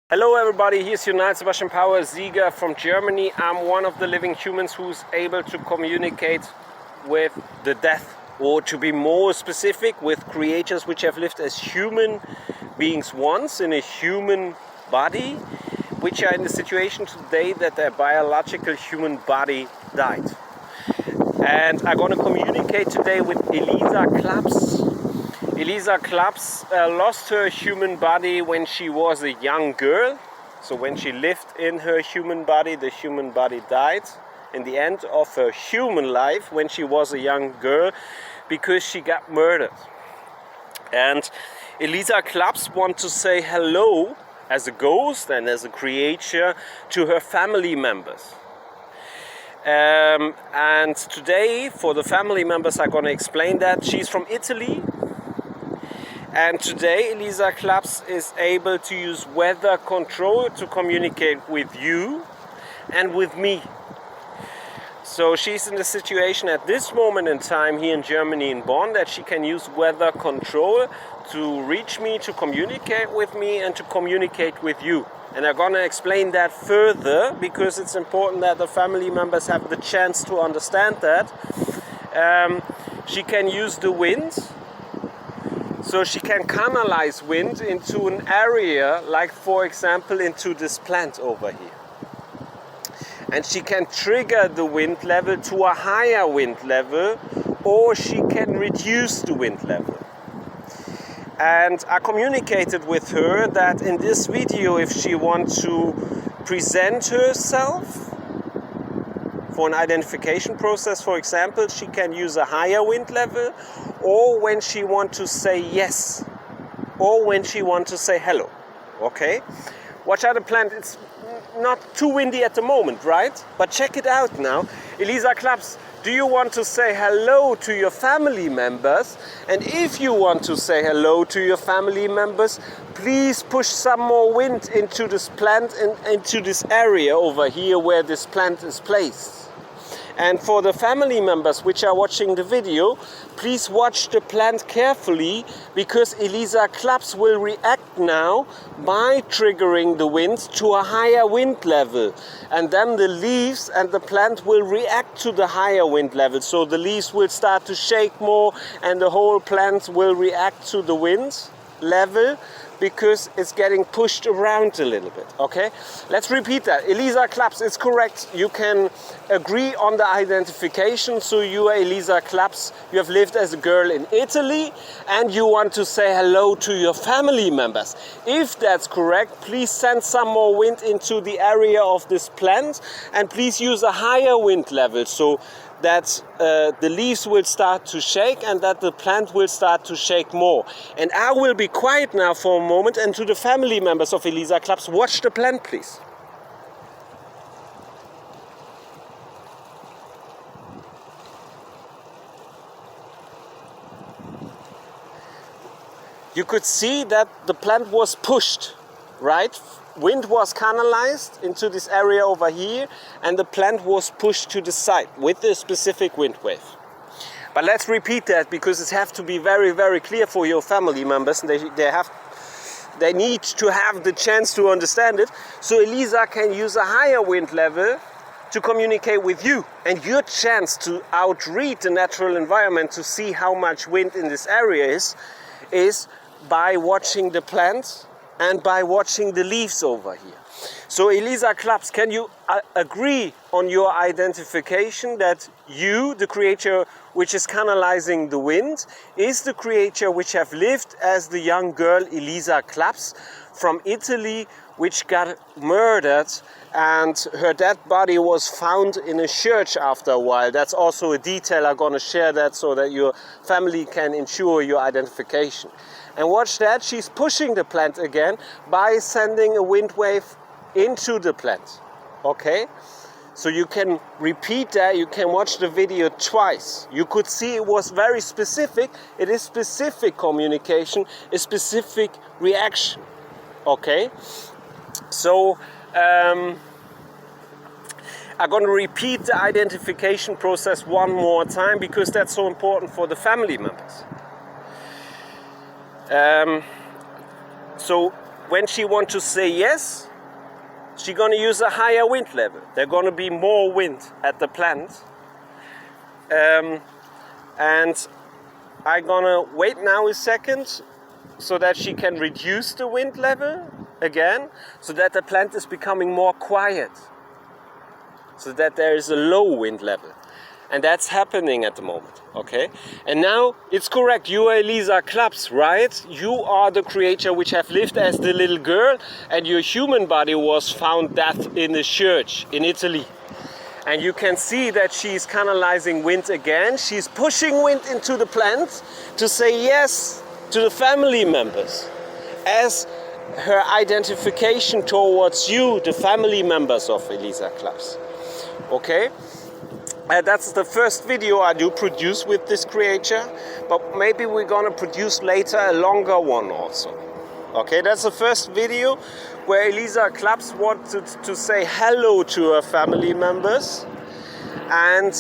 Hello everybody, here's your Niall Sebastian Power Sieger from Germany. I'm one of the living humans who's able to communicate with the death, or to be more specific, with creatures which have lived as human beings once in a human body, which are in the situation today that their biological human body died. And I'm going to communicate today with Elisa Claps. Elisa Claps lost her human body when she was a young girl. So when she lived in her human body, the human body died in the end of her human life when she was a young girl, because she got murdered. And Elisa Claps wants to say hello as a ghost and as a creature to her family members. And today, for the family members, I'm going to explain that. She's from Italy. And today Elisa Claps is able to use weather control to communicate with you and with me. So she's in the situation at this moment in time here in Germany, in Bonn, that she can use weather control to reach me, to communicate with me and to communicate with you. And I'm gonna explain that further because it's important that the family members have the chance to understand that. She can use the wind. So she can canalize wind into an area, like for example into this plant over here. And she can trigger the wind level to a higher wind level, or she can reduce the wind level. And I communicated with her that in this video, if she wants to present herself for an identification process, for example, she can use a higher wind level, or when she wants to say yes, or when she wants to say hello. Okay? Watch out the plant, it's not too windy at the moment, right? But check it out now. Elisa Claps, do you want to say hello to your family members? And if you want to say hello to your family members, please push some more wind into this plant and into this area over here where this plant is placed. And for the family members which are watching the video, please watch the plant carefully, because Elisa Claps will react now by triggering the wind to a higher wind level. And then the leaves and the plant will react to the higher wind level. So the leaves will start to shake more and the whole plant will react to the wind level, because it's getting pushed around a little bit. Okay, let's repeat that. Elisa Claps, it's correct. You can agree on the identification. So you are Elisa Claps, you have lived as a girl in Italy and you want to say hello to your family members. If that's correct, please send some more wind into the area of this plant, and please use a higher wind level, so that the leaves will start to shake and that the plant will start to shake more. And I will be quiet now for a moment, and to the family members of Elisa Claps, watch the plant please. You could see that the plant was pushed, right? Wind was canalized into this area over here, and the plant was pushed to the side with a specific wind wave. But let's repeat that, because it has to be very, very clear for your family members, and they need to have the chance to understand it. So Elisa can use a higher wind level to communicate with you, and your chance to outread the natural environment to see how much wind in this area is by watching the plants and by watching the leaves over here. So Elisa Claps, can you agree on your identification that you, the creature which is canalizing the wind, is the creature which have lived as the young girl Elisa Claps from Italy, which got murdered, and her dead body was found in a church after a while. That's also a detail. I'm going to share that so that your family can ensure your identification. And watch that, she's pushing the plant again by sending a wind wave into the plant. Okay? So you can repeat that, you can watch the video twice. You could see it was very specific. It is specific communication, a specific reaction. Okay? So I'm going to repeat the identification process one more time, because that's so important for the family members. So when she wants to say yes, she's gonna use a higher wind level. There's gonna be more wind at the plant. And I'm gonna wait now a second so that she can reduce the wind level again, so that the plant is becoming more quiet, so that there is a low wind level. And that's happening at the moment, okay? And now, it's correct, you are Elisa Claps, right? You are the creature which have lived as the little girl, and your human body was found dead in the church in Italy. And you can see that she's canalizing wind again. She's pushing wind into the plant to say yes to the family members, as her identification towards you, the family members of Elisa Claps, okay? That's the first video I do produce with this creature, but maybe we're gonna produce later a longer one also. Okay, that's the first video where Elisa Claps wanted to say hello to her family members, and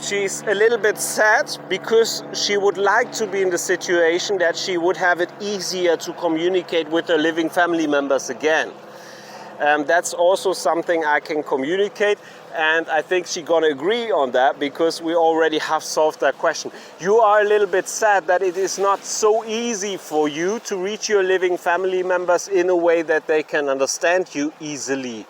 she's a little bit sad because she would like to be in the situation that she would have it easier to communicate with her living family members again. That's also something I can communicate, and I think she's gonna agree on that because we already have solved that question. You are a little bit sad that it is not so easy for you to reach your living family members in a way that they can understand you easily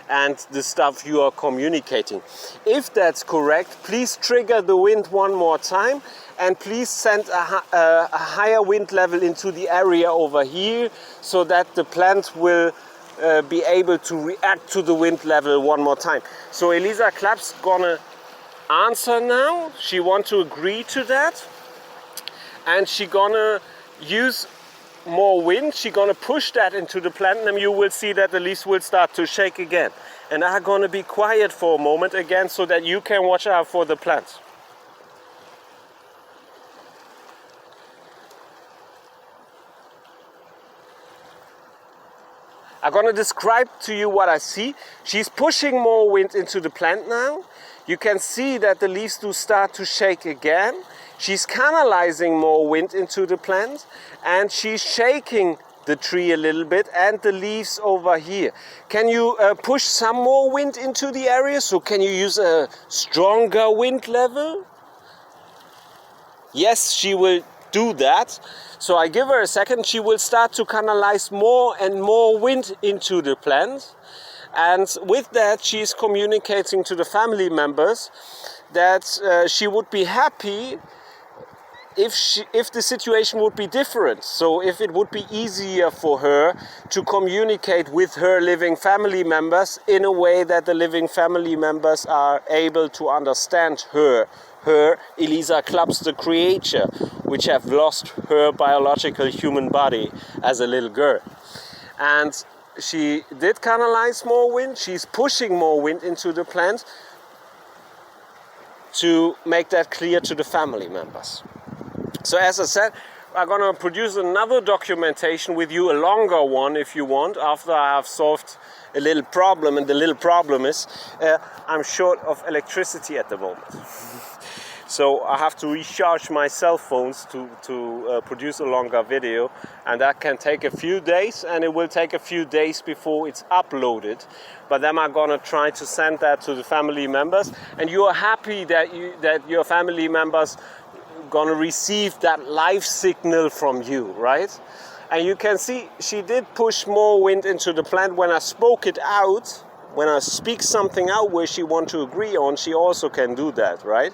and the stuff you are communicating. If that's correct, please trigger the wind one more time, and please send a higher wind level into the area over here so that the plant will be able to react to the wind level one more time. So Elisa Claps gonna answer now. She want to agree to that, and she gonna use more wind. She gonna push that into the plant, and you will see that the leaves will start to shake again. And I'm gonna be quiet for a moment again so that you can watch out for the plants. I'm gonna describe to you what I see. She's pushing more wind into the plant now. You can see that the leaves do start to shake again. She's canalizing more wind into the plant, and she's shaking the tree a little bit and the leaves over here. Can you push some more wind into the area? So can you use a stronger wind level? Yes, she will do that. So I give her a second. She will start to canalize more and more wind into the plant. And with that, she's communicating to the family members that she would be happy if the situation would be different. So if it would be easier for her to communicate with her living family members in a way that the living family members are able to understand her, Elisa Claps, the creature, which have lost her biological human body as a little girl. And she did canalize more wind. She's pushing more wind into the plant to make that clear to the family members. So as I said, I'm gonna produce another documentation with you, a longer one if you want, after I have solved a little problem. And the little problem is I'm short of electricity at the moment. So I have to recharge my cell phones to produce a longer video, and that can take a few days, and it will take a few days before it's uploaded. But then I'm gonna try to send that to the family members, and you are happy that your family members gonna receive that live signal from you, right? And you can see she did push more wind into the plant when I spoke it out. When I speak something out where she want to agree on, she also can do that, right?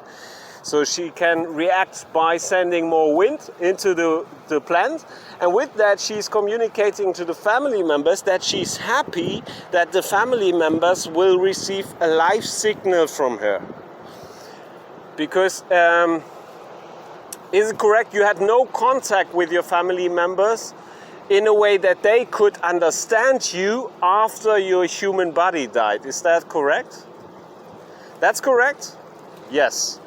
So she can react by sending more wind into the plant. And with that, she's communicating to the family members that she's happy that the family members will receive a live signal from her. Because, is it correct, you had no contact with your family members in a way that they could understand you after your human body died? Is that correct? That's correct? Yes.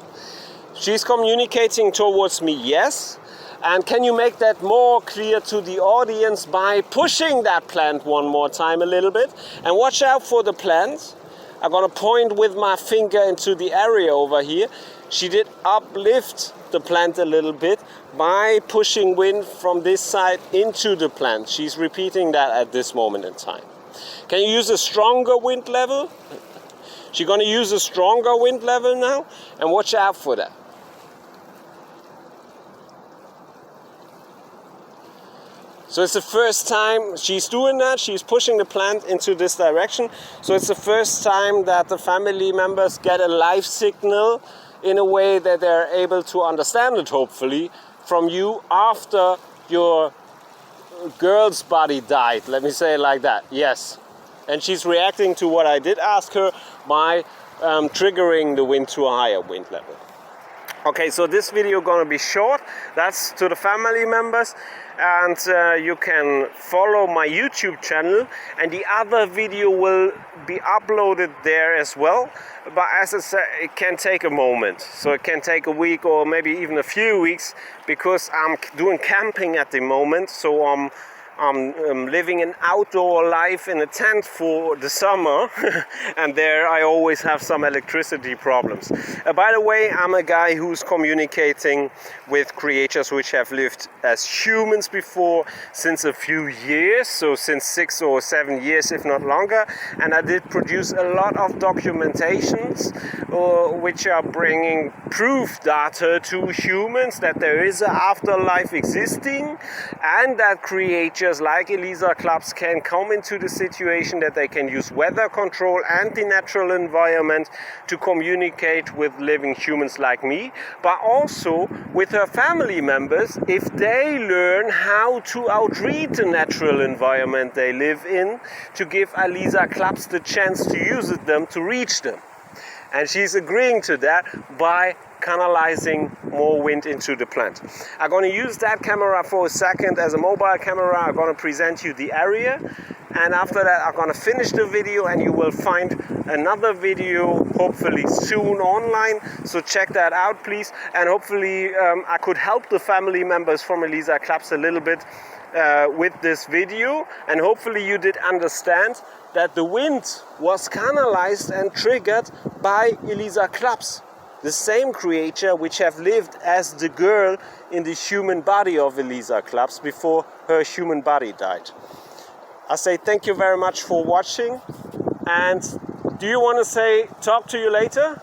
She's communicating towards me, yes. And can you make that more clear to the audience by pushing that plant one more time a little bit? And watch out for the plant. I'm gonna point with my finger into the area over here. She did uplift the plant a little bit by pushing wind from this side into the plant. She's repeating that at this moment in time. Can you use a stronger wind level? She's gonna use a stronger wind level now, and watch out for that. So it's the first time she's doing that. She's pushing the plant into this direction. So it's the first time that the family members get a live signal in a way that they're able to understand it, hopefully, from you after your girl's body died. Let me say it like that. Yes. And she's reacting to what I did ask her by triggering the wind to a higher wind level. Okay, so this video gonna be short. That's to the family members, and you can follow my YouTube channel, and the other video will be uploaded there as well. But as I said, it can take a moment, so it can take a week or maybe even a few weeks, because I'm doing camping at the moment. So I'm living an outdoor life in a tent for the summer and there I always have some electricity problems. By the way, I'm a guy who's communicating with creatures which have lived as humans before since a few years, so since 6 or 7 years if not longer, and I did produce a lot of documentations which are bringing proof data to humans that there is an afterlife existing, and that creatures like Elisa Claps can come into the situation that they can use weather control and the natural environment to communicate with living humans like me, but also with her family members if they learn how to outread the natural environment they live in, to give Elisa Claps the chance to use them to reach them. And she's agreeing to that by canalizing more wind into the plant. I'm going to use that camera for a second as a mobile camera. I'm going to present you the area, and after that I'm going to finish the video, and you will find another video hopefully soon online, so check that out please. And hopefully I could help the family members from Elisa Claps a little bit with this video, and hopefully you did understand that the wind was canalized and triggered by Elisa Claps, the same creature which have lived as the girl in the human body of Elisa Claps before her human body died. I say thank you very much for watching, and do you want to say talk to you later?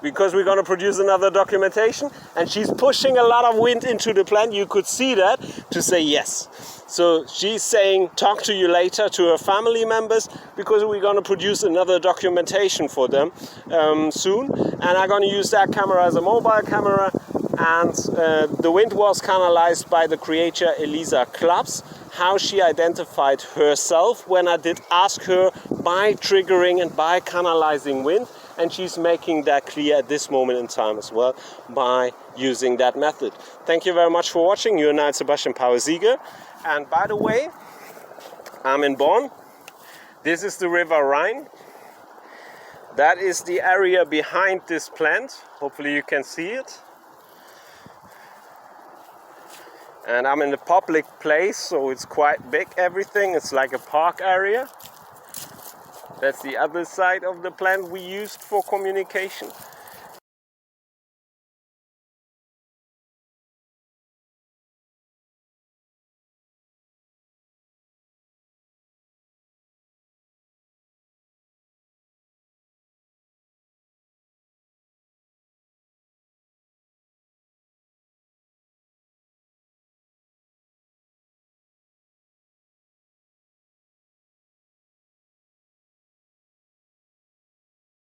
Because we're going to produce another documentation, and she's pushing a lot of wind into the plant. You could see that, to say yes. So she's saying talk to you later to her family members, because we're going to produce another documentation for them soon. And I'm going to use that camera as a mobile camera. And the wind was canalized by the creature Elisa Claps. How she identified herself when I did ask her by triggering and by canalizing wind. And she's making that clear at this moment in time as well by using that method. Thank you very much for watching. You're Niall Sebastian Power-Sieger. And by the way, I'm in Bonn. This is the River Rhine. That is the area behind this plant. Hopefully you can see it. And I'm in a public place, so it's quite big, everything. It's like a park area. That's the other side of the plant we used for communication.